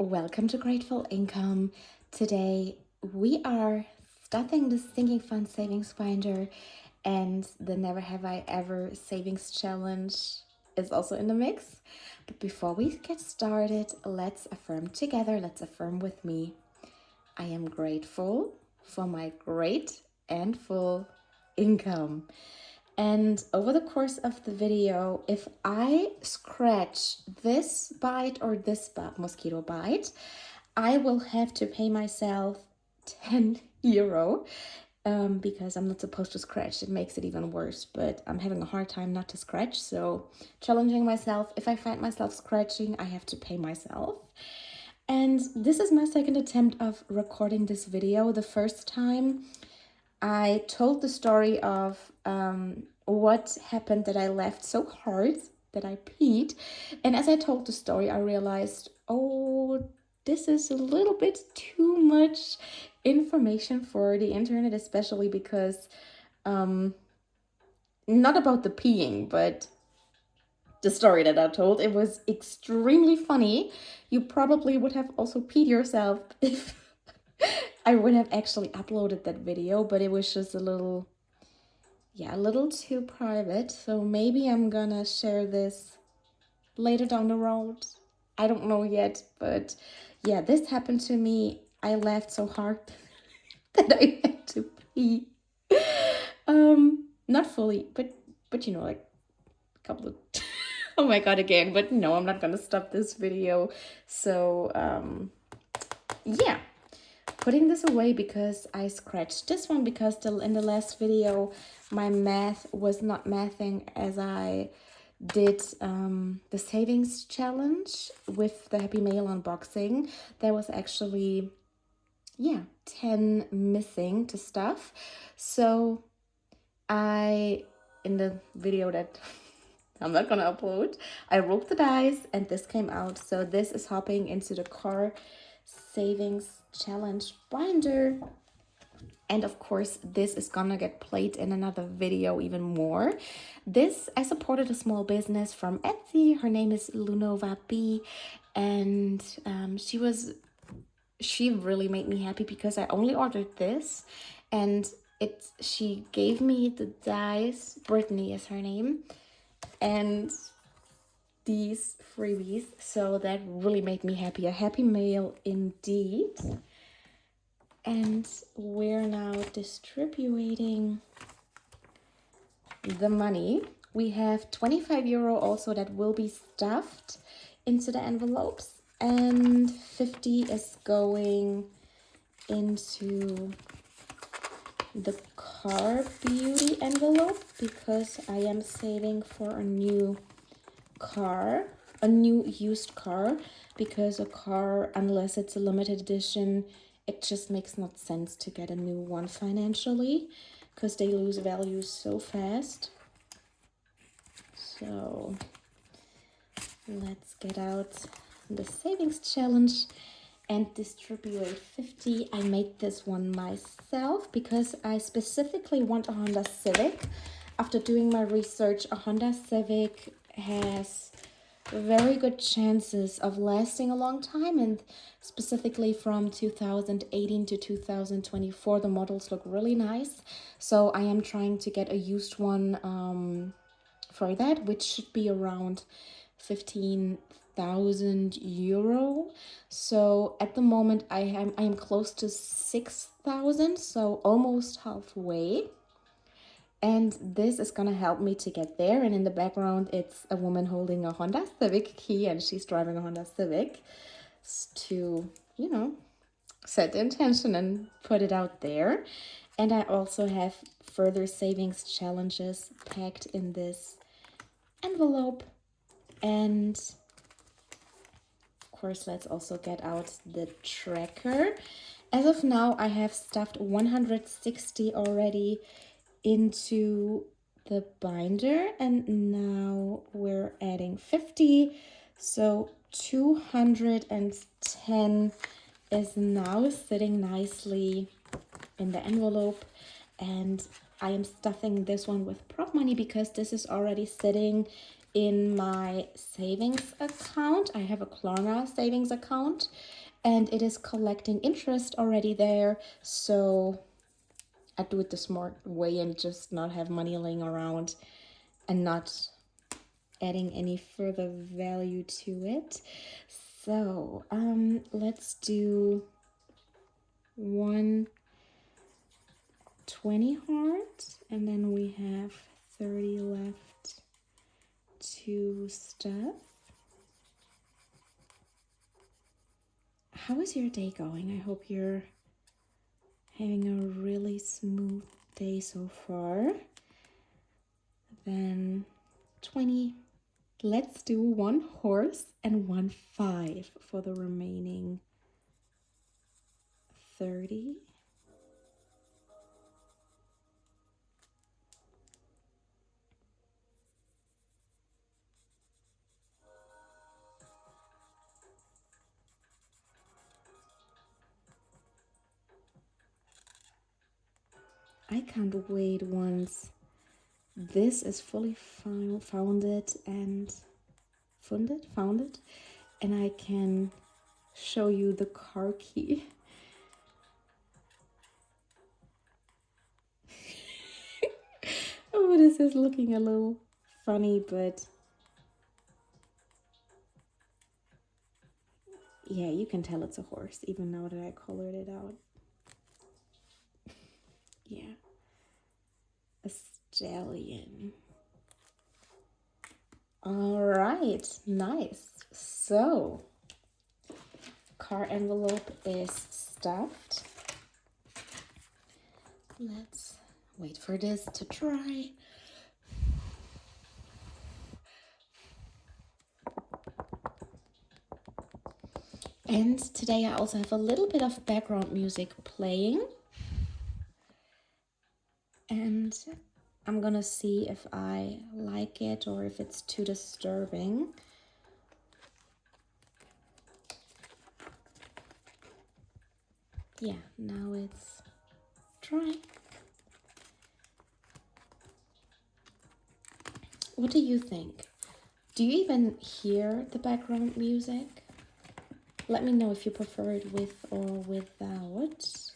Welcome to Grateful Income. Today we are stuffing the Sinking Fund Savings Binder, and the Never Have I Ever Savings Challenge is also in the mix. But before we get started, let's affirm together. Let's affirm with me. I am grateful for my great and full income. And over the course of the video, if I scratch this bite or this mosquito bite, I will have to pay myself 10 euro because I'm not supposed to scratch. It makes it even worse, but I'm having a hard time not to scratch. So challenging myself, if I find myself scratching, I have to pay myself. And this is my second attempt of recording this video. The first time I told the story of what happened that I laughed so hard that I peed. And as I told the story, I realized, oh, this is a little bit too much information for the internet, especially because not about the peeing, but the story that I told. It was extremely funny. You probably would have also peed yourself if I would have actually uploaded that video, but it was just a little too private. So maybe I'm gonna share this later down the road. I don't know yet, but yeah, this happened to me. I laughed so hard that I had to pee. Not fully, but you know, like a couple of oh my god, again. But no, I'm not gonna stop this video. So yeah, putting this away because I scratched this one because in the last video my math was not mathing as I did the savings challenge with the Happy Mail unboxing. There was actually 10 missing to stuff. So in the video that I'm not gonna upload, I rolled the dice and this came out. So this is hopping into the car savings challenge binder. And of course, this is gonna get played in another video even more. I supported a small business from Etsy. Her name is LuNovaB, and she really made me happy because I only ordered this, and she gave me the dice. Brittany is her name, and these freebies, so that really made me happy. A happy mail indeed. And we're now distributing the money. We have 25 euro also that will be stuffed into the envelopes, and 50 is going into the car beauty envelope because I am saving for a new car, a new used car, because a car, unless it's a limited edition, it just makes no sense to get a new one financially because they lose value so fast. So let's get out the savings challenge and distribute 50. I made this one myself because I specifically want a Honda Civic. After doing my research, a Honda Civic has very good chances of lasting a long time, and specifically from 2018 to 2024 the models look really nice. So I am trying to get a used one for that, which should be around 15,000 euro. So at the moment I am close to 6,000, so almost halfway. And this is gonna help me to get there. And in the background, it's a woman holding a Honda Civic key, and she's driving a Honda Civic to, set the intention and put it out there. And I also have further savings challenges packed in this envelope. And of course, let's also get out the tracker. As of now, I have stuffed 160 already into the binder, and now we're adding 50, so 210 is now sitting nicely in the envelope. And I am stuffing this one with prop money because this is already sitting in my savings account. I have a Klarna savings account and it is collecting interest already there. So I do it the smart way and just not have money laying around and not adding any further value to it. So let's do 120 heart, and then we have 30 left to stuff. How is your day going? I hope you're having a really smooth day so far. Then 20. Let's do 1 horse and 1 5 for the remaining 30. I can't wait once this is fully founded and founded, and I can show you the car key. Oh, this is looking a little funny, but yeah, you can tell it's a horse even now that I colored it out. Yeah, a stallion. All right, nice. So car envelope is stuffed. Let's wait for this to dry. And today I also have a little bit of background music playing. And I'm gonna see if I like it or if it's too disturbing. Yeah, now it's dry. What do you think? Do you even hear the background music? Let me know if you prefer it with or without.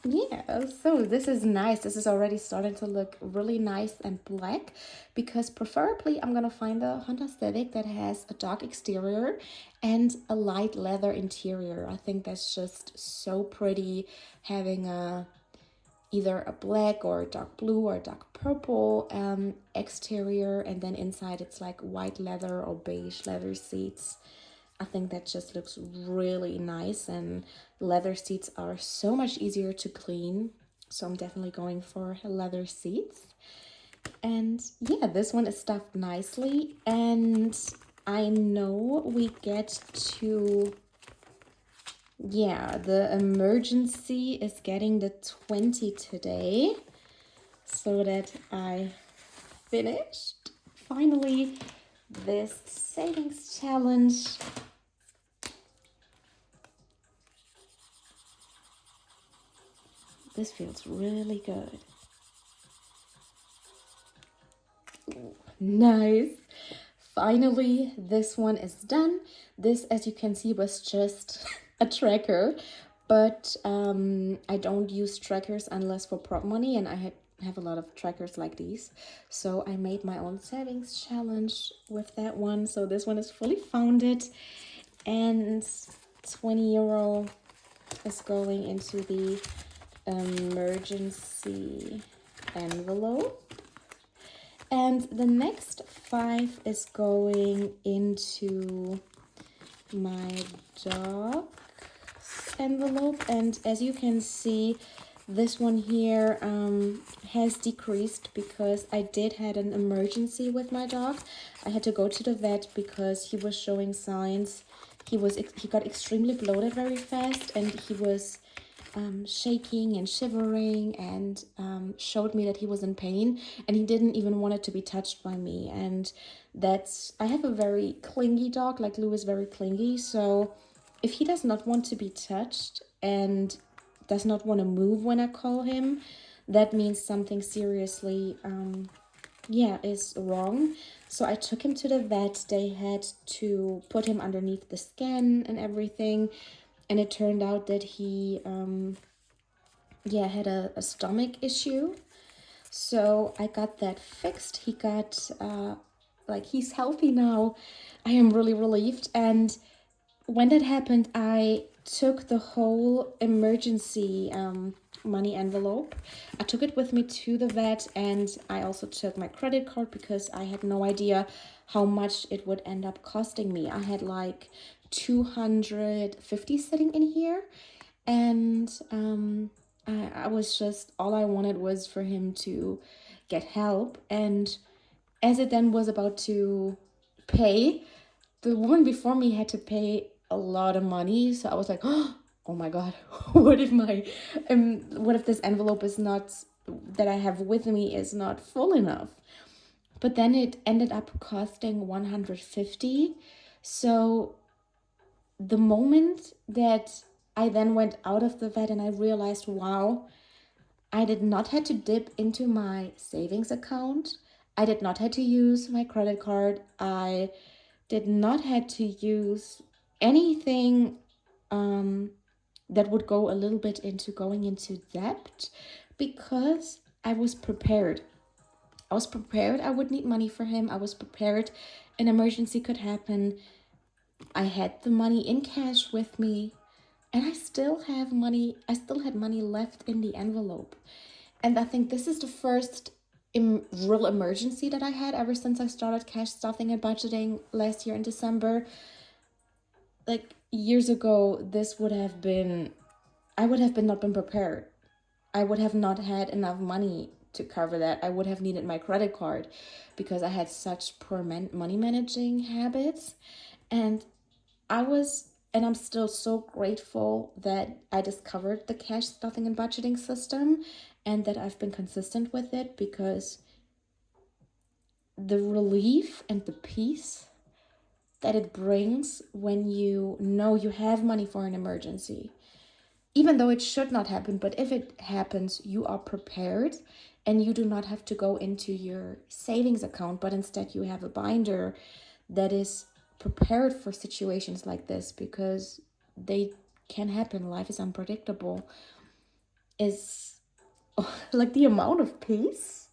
Yeah, so this is nice. This is already starting to look really nice and black, because preferably I'm gonna find a Honda Civic that has a dark exterior and a light leather interior. I think that's just so pretty, having either a black or a dark blue or a dark purple exterior, and then inside it's like white leather or beige leather seats. I think that just looks really nice, and leather seats are so much easier to clean. So I'm definitely going for leather seats. And yeah, this one is stuffed nicely. And I know we get to, yeah, the emergency is getting the 20 today, so that I finished finally this savings challenge. This feels really good. Ooh, nice. Finally, this one is done. This, as you can see, was just a tracker, but I don't use trackers unless for prop money, and I have a lot of trackers like these. So I made my own savings challenge with that one. So this one is fully founded, and 20 euro is going into the emergency envelope, and the next 5 is going into my dog's envelope. And as you can see, this one here has decreased because I did had an emergency with my dog. I had to go to the vet because he was showing signs. He got extremely bloated very fast, and he was shaking and shivering, and showed me that he was in pain, and he didn't even want it to be touched by me. And I have a very clingy dog, like Lou is very clingy, so if he does not want to be touched and does not want to move when I call him, that means something seriously yeah, is wrong. So I took him to the vet. They had to put him underneath the scan and everything. And it turned out that he, had a stomach issue. So I got that fixed. He got, he's healthy now. I am really relieved. And when that happened, I took the whole emergency money envelope. I took it with me to the vet, and I also took my credit card because I had no idea how much it would end up costing me. I had like 250 sitting in here, and I was just, all I wanted was for him to get help. And as it then was about to pay, the woman before me had to pay a lot of money. So I was like, oh my God, what if this envelope is not, that I have with me is not full enough? But then it ended up costing 150. So the moment that I then went out of the vet and I realized, wow, I did not have to dip into my savings account. I did not have to use my credit card. I did not have to use anything that would go a little bit into going into debt, because I was prepared. I was prepared I would need money for him. I was prepared an emergency could happen. I had the money in cash with me, and I still have money. I still had money left in the envelope. And I think this is the first real emergency that I had ever since I started cash stuffing and budgeting last year in December. Like years ago, this would have been, I would have been not been prepared. I would have not had enough money to cover that. I would have needed my credit card because I had such poor money managing habits. And I'm still so grateful that I discovered the cash stuffing and budgeting system and that I've been consistent with it, because the relief and the peace that it brings when you know you have money for an emergency, even though it should not happen, but if it happens, you are prepared and you do not have to go into your savings account, but instead you have a binder that is prepared for situations like this, because they can happen. Life is unpredictable. Is like the amount of peace.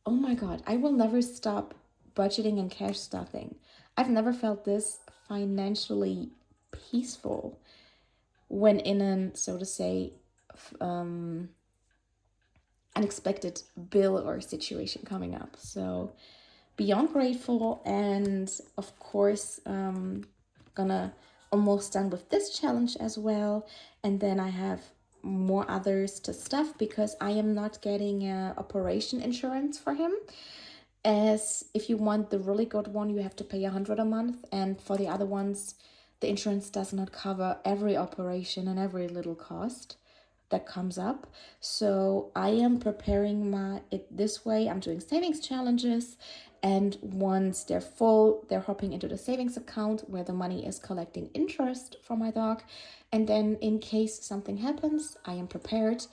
Oh my God, I will never stop budgeting and cash stuffing. I've never felt this financially peaceful when in an, so to say, unexpected bill or situation coming up. So beyond grateful, and of course gonna almost done with this challenge as well, and then I have more others to stuff because I am not getting operation insurance for him. As if you want the really good one, you have to pay 100 a month, and for the other ones the insurance does not cover every operation and every little cost that comes up. So I am preparing it this way. I'm doing savings challenges, and once they're full, they're hopping into the savings account where the money is collecting interest for my dog. And then in case something happens, I am prepared.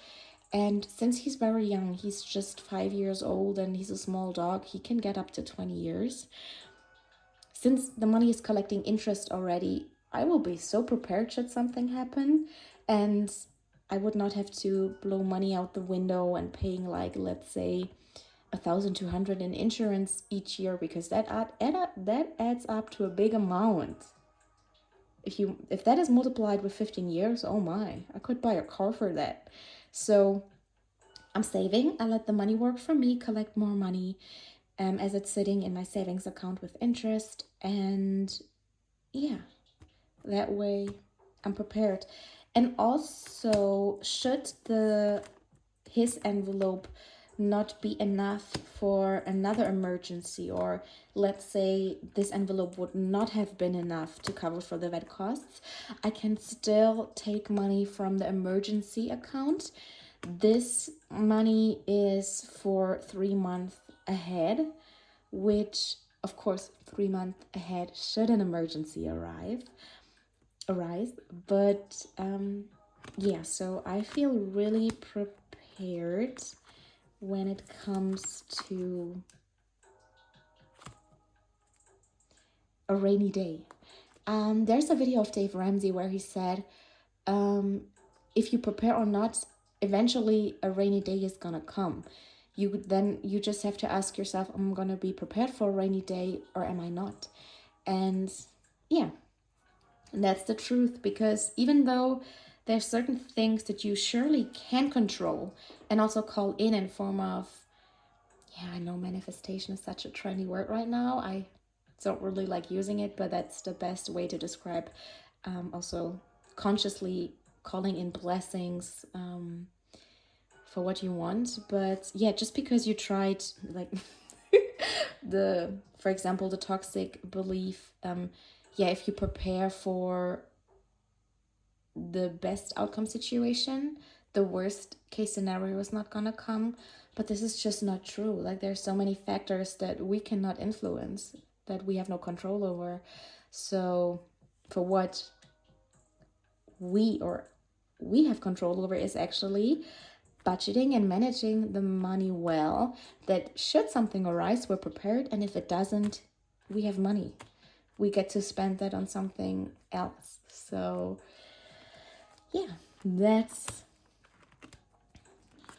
And since he's very young, he's just 5 years old and he's a small dog, he can get up to 20 years. Since the money is collecting interest already, I will be so prepared should something happen. And I would not have to blow money out the window and paying, like, let's say 1,200 in insurance each year, because that adds up to a big amount. If that is multiplied with 15 years, oh my, I could buy a car for that. So I'm saving. I let the money work for me, collect more money as it's sitting in my savings account with interest. And yeah, that way I'm prepared. And also, should his envelope not be enough for another emergency, or let's say this envelope would not have been enough to cover for the vet costs, I can still take money from the emergency account. This money is for 3 months ahead, which of course 3 months ahead should an emergency arise. But yeah, so I feel really prepared when it comes to a rainy day. There's a video of Dave Ramsey where he said, if you prepare or not, eventually a rainy day is gonna come. You just have to ask yourself, am I gonna be prepared for a rainy day or am I not? And yeah, that's the truth, because even though there's certain things that you surely can control and also call in form of, yeah, I know manifestation is such a trendy word right now. I don't really like using it, but that's the best way to describe also consciously calling in blessings for what you want. But yeah, just because you tried, like for example, the toxic belief, yeah, if you prepare for the best outcome situation, the worst case scenario is not gonna come. But this is just not true. Like, there's so many factors that we cannot influence, that we have no control over. So for what we have control over is actually budgeting and managing the money well, that should something arise, we're prepared, and if it doesn't, we have money. We get to spend that on something else. So yeah, that's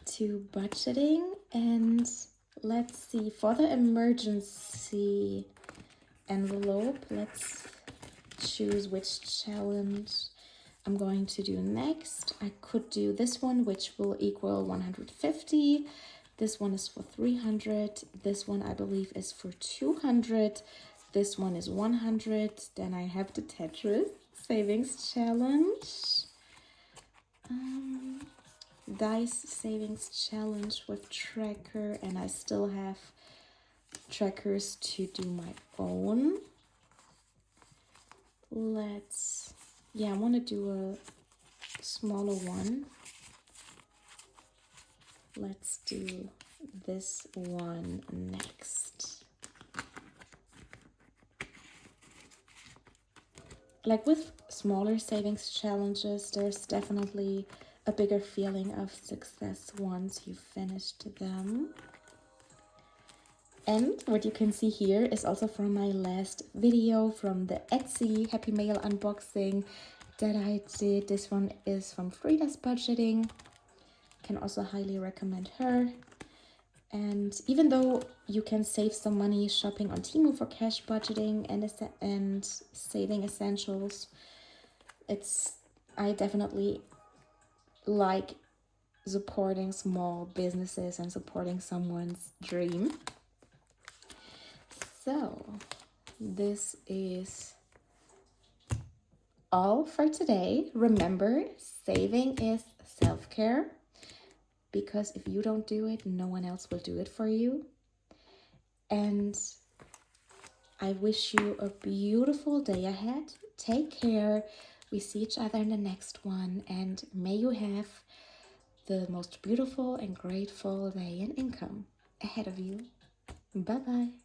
to budgeting. And let's see, for the emergency envelope, let's choose which challenge I'm going to do next. I could do this one, which will equal 150. This one is for 300. This one I believe is for 200. This one is 100. Then I have the Tetris savings challenge. Dice savings challenge with tracker, and I still have trackers to do my own. I want to do a smaller one. Let's do this one next. Like with smaller savings challenges, there's definitely a bigger feeling of success once you've finished them. And what you can see here is also from my last video, from the Etsy Happy Mail unboxing that I did. This one is from FridasBudgeting. Can also highly recommend her. And even though you can save some money shopping on Temu for cash budgeting and saving essentials, I definitely like supporting small businesses and supporting someone's dream. So this is all for today. Remember, saving is self-care, because if you don't do it, no one else will do it for you. And I wish you a beautiful day ahead. Take care. We see each other in the next one, and may you have the most beautiful and grateful day and income ahead of you. Bye-bye.